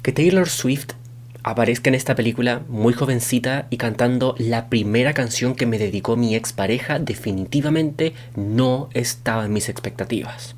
Que Taylor Swift aparezca en esta película muy jovencita y cantando la primera canción que me dedicó mi expareja definitivamente no estaba en mis expectativas.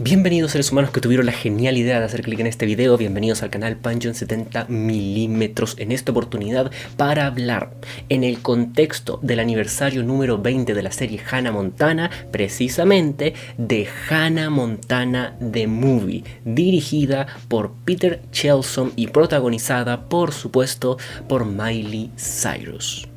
Bienvenidos seres humanos que tuvieron la genial idea de hacer clic en este video, bienvenidos al canal Pancho en 70 mm en esta oportunidad para hablar en el contexto del aniversario número 20 de la serie Hannah Montana, precisamente de Hannah Montana The Movie, dirigida por Peter Chelson y protagonizada por supuesto por Miley Cyrus.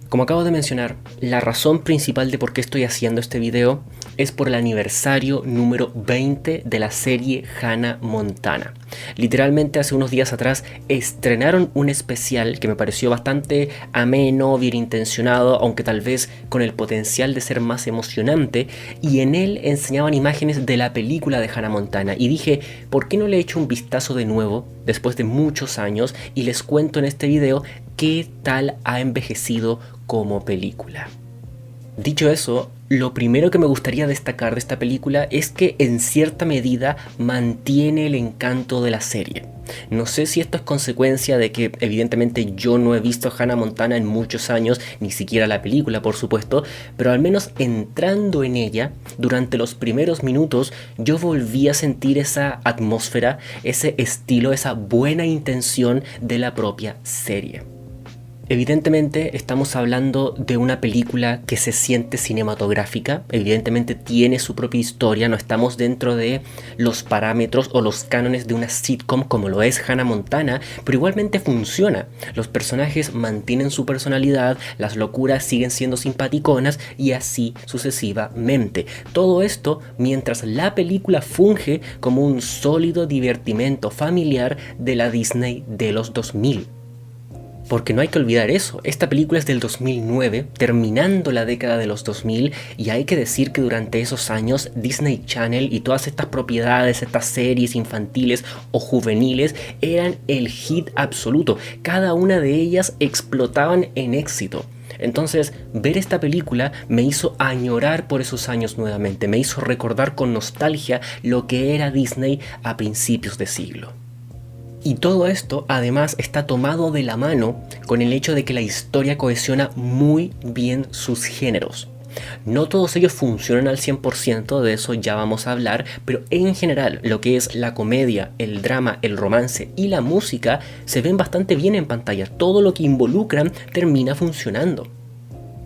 Como acabo de mencionar, la razón principal de por qué estoy haciendo este video es por el aniversario número 20 de la serie Hannah Montana. Literalmente hace unos días atrás estrenaron un especial que me pareció bastante ameno, bien intencionado, aunque tal vez con el potencial de ser más emocionante, y en él enseñaban imágenes de la película de Hannah Montana y dije, ¿por qué no le echo un vistazo de nuevo después de muchos años y les cuento en este video qué tal ha envejecido como película? Dicho eso, lo primero que me gustaría destacar de esta película es que en cierta medida mantiene el encanto de la serie. No sé si esto es consecuencia de que evidentemente yo no he visto Hannah Montana en muchos años, ni siquiera la película por supuesto, pero al menos entrando en ella, durante los primeros minutos yo volví a sentir esa atmósfera, ese estilo, esa buena intención de la propia serie. Evidentemente estamos hablando de una película que se siente cinematográfica, evidentemente tiene su propia historia, no estamos dentro de los parámetros o los cánones de una sitcom como lo es Hannah Montana, pero igualmente funciona. Los personajes mantienen su personalidad, las locuras siguen siendo simpaticonas y así sucesivamente. Todo esto mientras la película funge como un sólido divertimento familiar de la Disney de los 2000. Porque no hay que olvidar eso, esta película es del 2009, terminando la década de los 2000, y hay que decir que durante esos años Disney Channel y todas estas propiedades, estas series infantiles o juveniles eran el hit absoluto, cada una de ellas explotaban en éxito. Entonces, ver esta película me hizo añorar por esos años nuevamente, me hizo recordar con nostalgia lo que era Disney a principios de siglo. Y todo esto además está tomado de la mano con el hecho de que la historia cohesiona muy bien sus géneros. No todos ellos funcionan al 100%, de eso ya vamos a hablar, pero en general lo que es la comedia, el drama, el romance y la música se ven bastante bien en pantalla. Todo lo que involucran termina funcionando.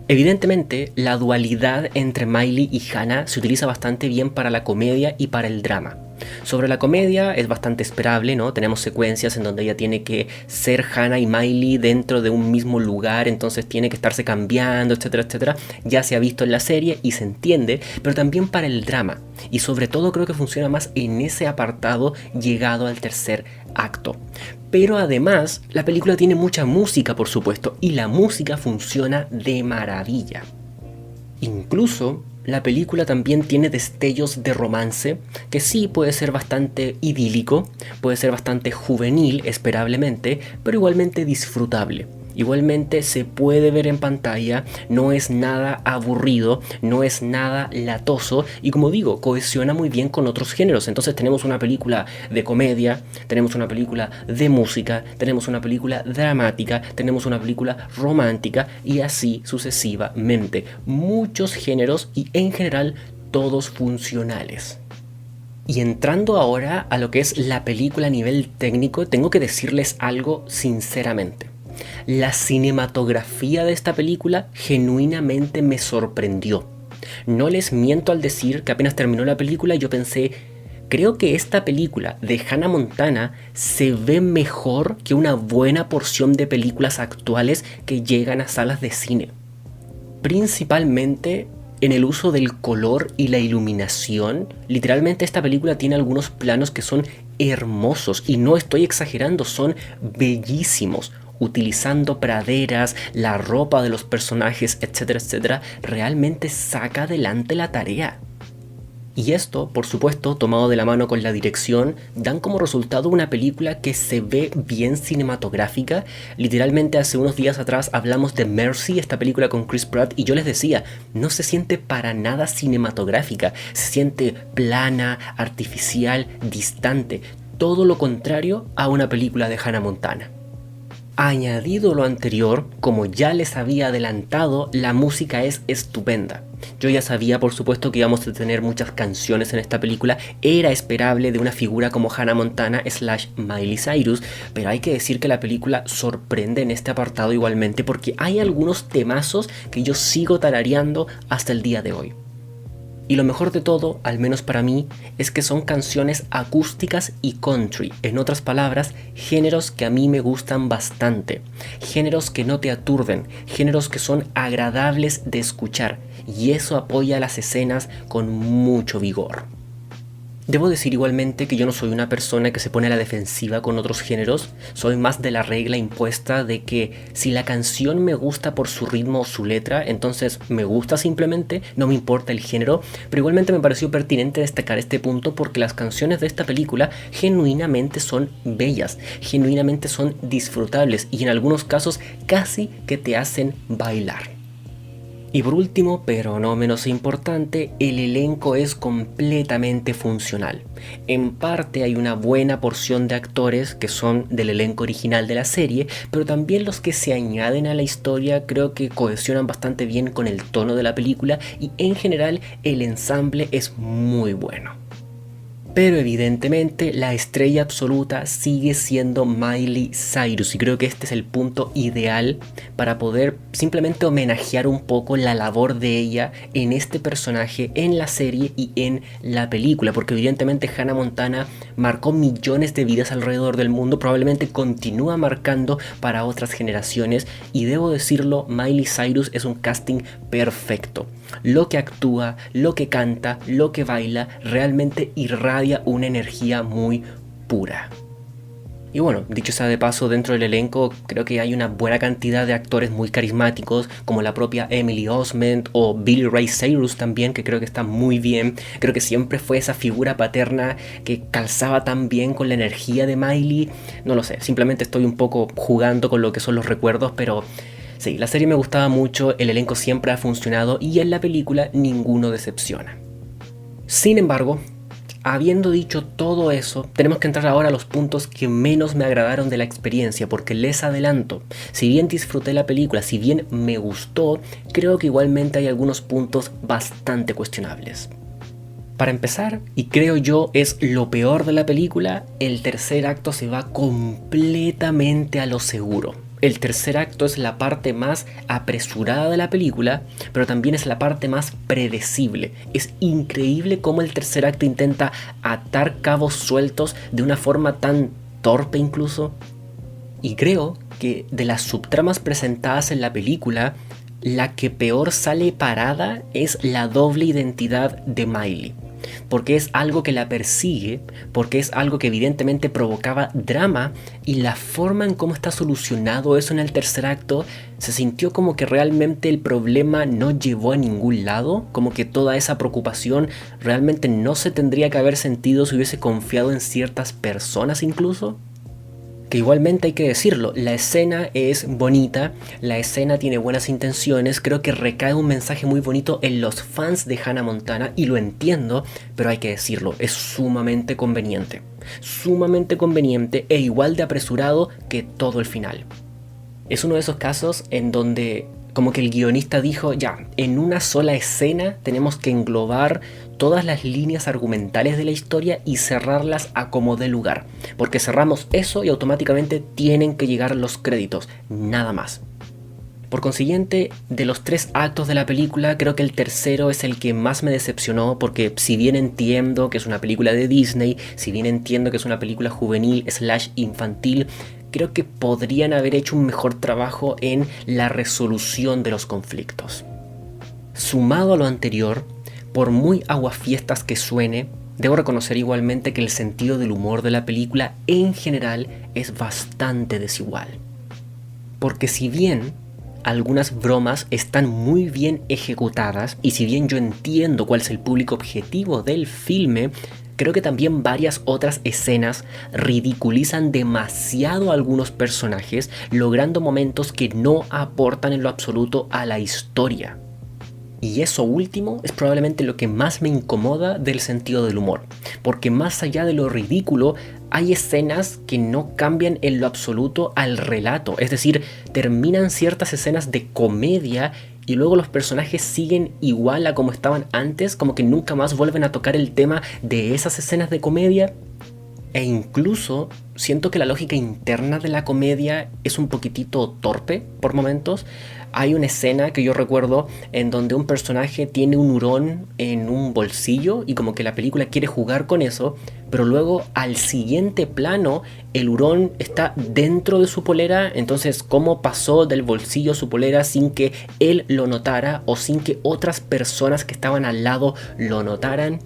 Evidentemente, la dualidad entre Miley y Hannah se utiliza bastante bien para la comedia y para el drama. Sobre la comedia es bastante esperable, ¿no? Tenemos secuencias en donde ella tiene que ser Hannah y Miley dentro de un mismo lugar, entonces tiene que estarse cambiando, etcétera, etcétera. Ya se ha visto en la serie y se entiende, pero también para el drama. Y sobre todo creo que funciona más en ese apartado llegado al tercer acto. Pero además, la película tiene mucha música, por supuesto, y la música funciona de maravilla. Incluso, la película también tiene destellos de romance, que sí puede ser bastante idílico, puede ser bastante juvenil, esperablemente, pero igualmente disfrutable. Igualmente se puede ver en pantalla, no es nada aburrido, no es nada latoso y como digo, cohesiona muy bien con otros géneros. Entonces tenemos una película de comedia, tenemos una película de música, tenemos una película dramática, tenemos una película romántica y así sucesivamente. Muchos géneros y en general todos funcionales. Y entrando ahora a lo que es la película a nivel técnico, tengo que decirles algo sinceramente. La cinematografía de esta película genuinamente me sorprendió. No les miento al decir que apenas terminó la película yo pensé, creo que esta película de Hannah Montana se ve mejor que una buena porción de películas actuales que llegan a salas de cine. Principalmente en el uso del color y la iluminación. Literalmente esta película tiene algunos planos que son hermosos y no estoy exagerando, son bellísimos. Utilizando praderas, la ropa de los personajes, etcétera, etcétera, realmente saca adelante la tarea. Y esto, por supuesto, tomado de la mano con la dirección, dan como resultado una película que se ve bien cinematográfica. Literalmente hace unos días atrás hablamos de Mercy, esta película con Chris Pratt, y yo les decía, no se siente para nada cinematográfica, se siente plana, artificial, distante, todo lo contrario a una película de Hannah Montana. Añadido lo anterior, como ya les había adelantado, la música es estupenda. Yo ya sabía, por supuesto, que íbamos a tener muchas canciones en esta película. Era esperable de una figura como Hannah Montana / Miley Cyrus, pero hay que decir que la película sorprende en este apartado igualmente porque hay algunos temazos que yo sigo tarareando hasta el día de hoy. Y lo mejor de todo, al menos para mí, es que son canciones acústicas y country. En otras palabras, géneros que a mí me gustan bastante. Géneros que no te aturden, géneros que son agradables de escuchar. Y eso apoya las escenas con mucho vigor. Debo decir igualmente que yo no soy una persona que se pone a la defensiva con otros géneros, soy más de la regla impuesta de que si la canción me gusta por su ritmo o su letra, entonces me gusta simplemente, no me importa el género, pero igualmente me pareció pertinente destacar este punto porque las canciones de esta película genuinamente son bellas, genuinamente son disfrutables y en algunos casos casi que te hacen bailar. Y por último, pero no menos importante, el elenco es completamente funcional. En parte hay una buena porción de actores que son del elenco original de la serie, pero también los que se añaden a la historia creo que cohesionan bastante bien con el tono de la película y en general el ensamble es muy bueno. Pero evidentemente la estrella absoluta sigue siendo Miley Cyrus y creo que este es el punto ideal para poder simplemente homenajear un poco la labor de ella en este personaje, en la serie y en la película, porque evidentemente Hannah Montana marcó millones de vidas alrededor del mundo, probablemente continúa marcando para otras generaciones y debo decirlo, Miley Cyrus es un casting perfecto. Lo que actúa, lo que canta, lo que baila, realmente irradia una energía muy pura. Y bueno, dicho sea de paso, dentro del elenco creo que hay una buena cantidad de actores muy carismáticos, como la propia Emily Osment o Billy Ray Cyrus también, que creo que está muy bien. Creo que siempre fue esa figura paterna que calzaba tan bien con la energía de Miley. No lo sé, simplemente estoy un poco jugando con lo que son los recuerdos, pero sí, la serie me gustaba mucho, el elenco siempre ha funcionado y en la película ninguno decepciona. Sin embargo, habiendo dicho todo eso, tenemos que entrar ahora a los puntos que menos me agradaron de la experiencia, porque les adelanto, si bien disfruté la película, si bien me gustó, creo que igualmente hay algunos puntos bastante cuestionables. Para empezar, y creo yo es lo peor de la película, el tercer acto se va completamente a lo seguro. El tercer acto es la parte más apresurada de la película, pero también es la parte más predecible. Es increíble cómo el tercer acto intenta atar cabos sueltos de una forma tan torpe incluso. Y creo que de las subtramas presentadas en la película, la que peor sale parada es la doble identidad de Miley. Porque es algo que la persigue, porque es algo que evidentemente provocaba drama y la forma en cómo está solucionado eso en el tercer acto se sintió como que realmente el problema no llevó a ningún lado, como que toda esa preocupación realmente no se tendría que haber sentido si hubiese confiado en ciertas personas incluso. Que igualmente hay que decirlo, la escena es bonita, la escena tiene buenas intenciones, creo que recae un mensaje muy bonito en los fans de Hannah Montana y lo entiendo, pero hay que decirlo, es sumamente conveniente e igual de apresurado que todo el final. Es uno de esos casos en donde como que el guionista dijo, ya, en una sola escena tenemos que englobar todas las líneas argumentales de la historia y cerrarlas a como dé lugar. Porque cerramos eso y automáticamente tienen que llegar los créditos, nada más. Por consiguiente, de los 3 actos de la película, creo que el tercero es el que más me decepcionó porque si bien entiendo que es una película de Disney, si bien entiendo que es una película juvenil / infantil, creo que podrían haber hecho un mejor trabajo en la resolución de los conflictos. Sumado a lo anterior, por muy aguafiestas que suene, debo reconocer igualmente que el sentido del humor de la película en general es bastante desigual. Porque si bien algunas bromas están muy bien ejecutadas y si bien yo entiendo cuál es el público objetivo del filme, creo que también varias otras escenas ridiculizan demasiado a algunos personajes, logrando momentos que no aportan en lo absoluto a la historia. Y eso último es probablemente lo que más me incomoda del sentido del humor, porque más allá de lo ridículo, hay escenas que no cambian en lo absoluto al relato, es decir, terminan ciertas escenas de comedia y luego los personajes siguen igual a como estaban antes, como que nunca más vuelven a tocar el tema de esas escenas de comedia. E incluso siento que la lógica interna de la comedia es un poquitito torpe por momentos. Hay una escena que yo recuerdo en donde un personaje tiene un hurón en un bolsillo y como que la película quiere jugar con eso, pero luego al siguiente plano el hurón está dentro de su polera, entonces cómo pasó del bolsillo a su polera sin que él lo notara o sin que otras personas que estaban al lado lo notaran.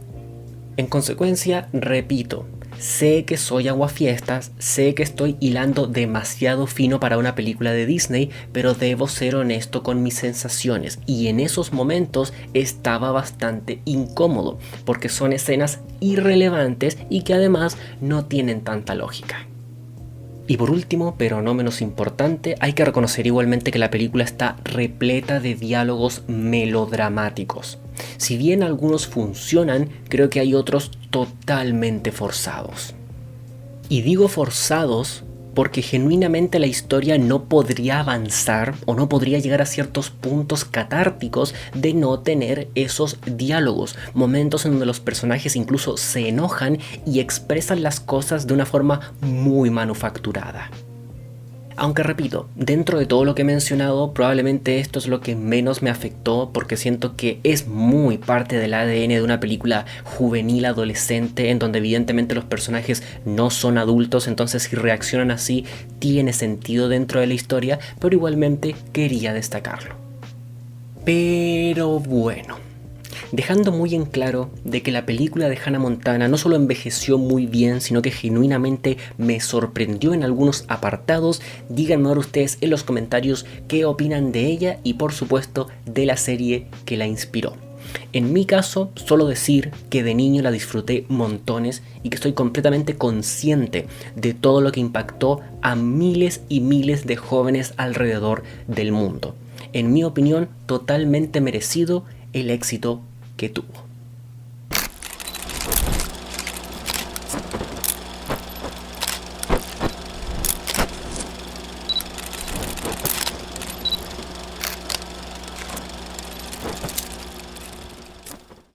En consecuencia, repito, sé que soy aguafiestas, sé que estoy hilando demasiado fino para una película de Disney, pero debo ser honesto con mis sensaciones y en esos momentos estaba bastante incómodo, porque son escenas irrelevantes y que además no tienen tanta lógica. Y por último, pero no menos importante, hay que reconocer igualmente que la película está repleta de diálogos melodramáticos. Si bien algunos funcionan, creo que hay otros totalmente forzados. Y digo forzados porque genuinamente la historia no podría avanzar o no podría llegar a ciertos puntos catárticos de no tener esos diálogos, momentos en donde los personajes incluso se enojan y expresan las cosas de una forma muy manufacturada. Aunque repito, dentro de todo lo que he mencionado, probablemente esto es lo que menos me afectó porque siento que es muy parte del ADN de una película juvenil adolescente en donde evidentemente los personajes no son adultos, entonces si reaccionan así tiene sentido dentro de la historia, pero igualmente quería destacarlo. Pero bueno, dejando muy en claro de que la película de Hannah Montana no solo envejeció muy bien, sino que genuinamente me sorprendió en algunos apartados, díganme ahora ustedes en los comentarios qué opinan de ella y por supuesto de la serie que la inspiró. En mi caso, solo decir que de niño la disfruté montones y que estoy completamente consciente de todo lo que impactó a miles y miles de jóvenes alrededor del mundo. En mi opinión, totalmente merecido el éxito que tuvo.